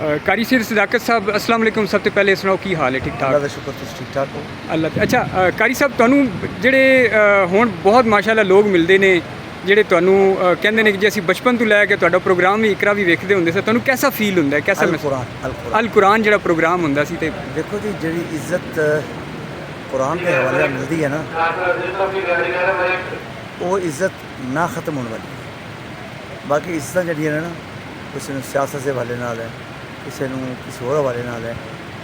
कारी सिर सदाकत साहब अस्सलाम वालेकुम। सब तो पहले सुनाओ की हाल है? ठीक ठाक? अल्लाह दा शुक्र, तुसीं ठीक ठाक हो? अल्लाह। अच्छा कारी साहब, ਤੁਹਾਨੂੰ ਜਿਹੜੇ ਹੁਣ ਬਹੁਤ ਮਾਸ਼ਾਅੱਲਾ ਲੋਕ ਮਿਲਦੇ ਨੇ ਜਿਹੜੇ ਤੁਹਾਨੂੰ ਕਹਿੰਦੇ ਨੇ ਕਿ ਜੇ ਅਸੀਂ ਬਚਪਨ ਤੋਂ ਲੈ ਕੇ ਤੁਹਾਡਾ ਪ੍ਰੋਗਰਾਮ ਵੀ ਇਕਰਾ ਵੀ ਵੇਖਦੇ ਹੁੰਦੇ ਸੀ, ਤੁਹਾਨੂੰ ਕਿਹਦਾ ਫੀਲ ਹੁੰਦਾ ਹੈ, ਕਿਹਦਾ ਅਲ ਕੁਰਾਨ ਜਿਹੜਾ ਪ੍ਰੋਗਰਾਮ ਹੁੰਦਾ ਸੀ? ਤੇ ਦੇਖੋ ਜੀ, ਜਿਹੜੀ ਇੱਜ਼ਤ ਕੁਰਾਨ ਦੇ ਹਵਾਲੇ ਨਾਲ ਮਿਲਦੀ ਹੈ ਨਾ, ਉਹ ਇੱਜ਼ਤ ਨਾ ਖਤਮ ਹੋਣ ਵਾਲੀ ਹੈ। ਬਾਕੀ ਇੱਜ਼ਤਾਂ ਜਿਹੜੀਆਂ ਨੇ ਨਾ, ਕਿਸੇ ਨੂੰ ਸਿਆਸਤ ਦੇ ਹਵਾਲੇ ਨਾਲ ਹੈ, ਕਿਸੇ ਨੂੰ ਕਿਸੇ ਹੋਰ ਹਵਾਲੇ ਨਾਲ ਹੈ,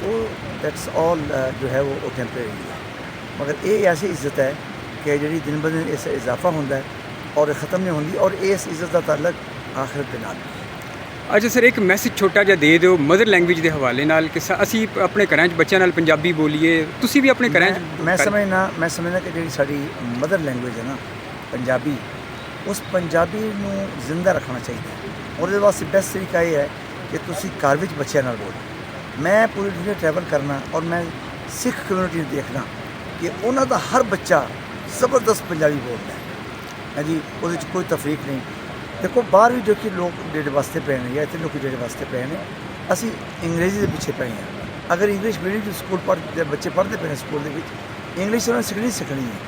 ਉਹ ਦੈਟਸ ਆਲ ਜੋ ਹੈ ਉਹ ਟੈਂਪਰੇਰੀ ਹੈ। ਮਗਰ ਇਹ ਐਸੀ ਇੱਜ਼ਤ ਹੈ ਕਿ ਜਿਹੜੀ ਦਿਨ ਬ ਦਿਨ ਇਸ ਇਜ਼ਾਫਾ ਹੁੰਦਾ ਹੈ ਔਰ ख़त्म नहीं होती, और इस इज़्ज़त का ताल्लुक आखिरत के नाल। अच्छा सर, एक मैसेज छोटा जिहा दे दिओ मदर लैंग्वेज के हवाले नाल कि असी अपने घरां च बच्चों नाल पंजाबी बोलीए, तुसी भी अपने घरां च। मैं समझना कि जिहड़ी साडी मदर लैंग्वेज है ना पंजाबी, उस पंजाबी नूं जिंदा रखना चाहिए। और इहदे वास्ते बेस्ट तरीका यह है कि तुसी घर विच बच्चों नाल बोलो। मैं पूरी दुनिया ट्रैवल करना और मैं सिख कम्यूनिटी देखना कि उन्हां दा हर बच्चा ज़बरदस्त पंजाबी बोलता है जी, वो कोई तफरीक नहीं। देखो बाहर भी जो कि लोग जेह्ड़े वास्ते पे ने, या इतने लोग जेह्ड़े वास्ते पे ने, असी अंग्रेजी के पिछे पे हैं। अगर इंग्लिश मीडियम स्कूल बच्चे पढ़ते पे स्कूल के इंग्लिश उन्होंने सीखनी है,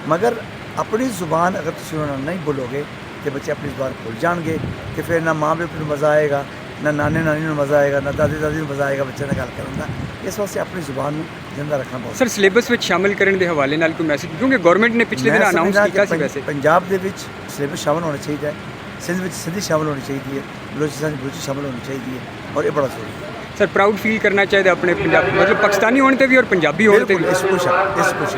मगर अपनी जुबान अगर तुम उन्होंने नहीं बोलोगे तो बच्चे अपनी जुबान भूल जाएंगे, तो फिर ना माँ बाप को मज़ा आएगा, ना नाने नानी को मज़ा आएगा, ना दादी दादी को मज़ा आएगा बच्चे ने गल करने का। इस वास्ते अपनी जुबान जिंदा रखना बहुत। सर सिलेबस में शामिल करने के हवाले नाल कोई मैसेज, क्योंकि गवर्नमेंट ने पिछले दिन अनाउंस किया सी वैसे पंजाब के सिलेबस शामिल होना चाहिए, सिंध में सिंधी शामिल होनी चाहिए, बलोचिस्तान बलोची शामिल होनी चाहिए, और ये बड़ा जरूरी है। सर प्राउड फील करना चाहिए अपने पंजाबी, मतलब पाकिस्तानी होने पर भी और पंजाबी होने पर भी। इस कुछ